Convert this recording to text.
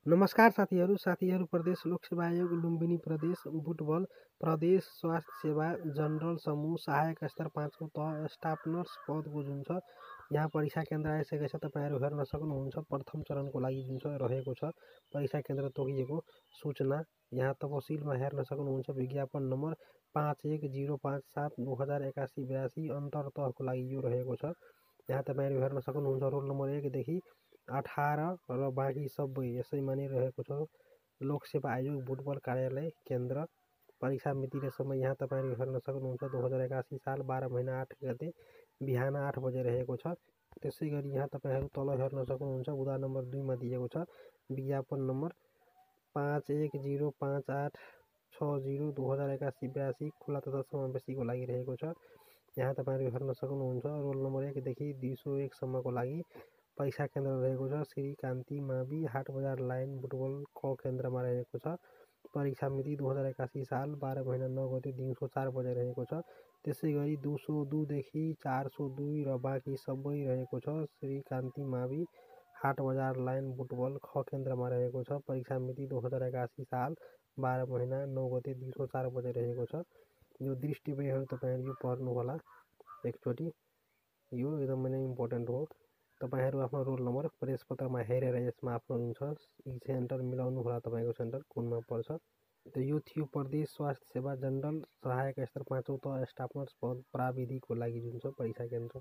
नमस्कार साथीहरू प्रदेश लोक सेवा आयोग लुम्बिनी प्रदेश बुटवल प्रदेश स्वास्थ्य सेवा जनरल समूह सहायक स्तर 5औं तह स्टाफ नर्स पदको जुन छ यहाँ परीक्षा केन्द्र आइसकेको छ। तपाईहरु हेर्न सक्नुहुन्छ प्रथम चरणको लागि जुन छ रहेको छ परीक्षा केन्द्र तोकिएको सूचना यहाँ तपसिलमा हेर्न सक्नुहुन्छ। विज्ञापन नम्बर 51057 2081 अन्तर्तहको लागि यो रहेको छ। यहाँ तपाईहरु हेर्न सक्नुहुन्छ रोल नम्बर 1 देखि 18 र बाँकी सबै यसैमा नै रहेको छ। लोकसेवा आयोग बुटवल कार्यालय केन्द्र परीक्षा मिति र समय यहाँ तपाईहरु हेर्न सक्नुहुन्छ 2081 साल 12 महिना 8 गते बिहान 8 बजे रहेको छ। त्यसैगरी यहाँ तपाईहरु तल हेर्न सक्नुहुन्छ उदा नम्बर 2 मा दिएको छ विज्ञापन नम्बर 5105860 2081 खुला तथा समावेशीको लागि रहेको छ। यहाँ तपाईहरु हेर्न सक्नुहुन्छ रोल नम्बर 1 देखि 201 सम्मको लागि परीक्षा केन्द्र रहेको छ। श्री कान्ति मावि हाट बजार लाइन बुटवल क केन्द्रमा रहेको छ। परीक्षा मिति 2081 साल 12 महिना 9 गते दिउँसो 4 बजे रहेको छ। त्यसैगरी 202 देखि 402 र बाँकी सबै रहेको छ। श्री कान्ति मावि हाट बजार लाइन बुटवल ख केन्द्रमा रहेको छ। परीक्षा मिति 2081 साल 12 महिना 9 गते दिउँसो 4 बजे रहेको छ। यो दृष्टिविहीनहरु तपाईहरु पढ्नु होला एकचोटी, यो एकदमै नै इम्पोर्टेन्ट हो। तपाईहरु आफ्नो रोल नम्बर प्रेस पत्रमा हेरेर यसमा आफ्नो हुन्छ सेन्टर मिलाउनु होला तपाईको सेन्टर कुनमा पर्छ। यो थियो प्रदेश स्वास्थ्य सेवा जनरल सहायक स्तर 5औं तह स्टाफ नर्स पद प्राविधिकको लागि जुन छ परीक्षा केन्द्र।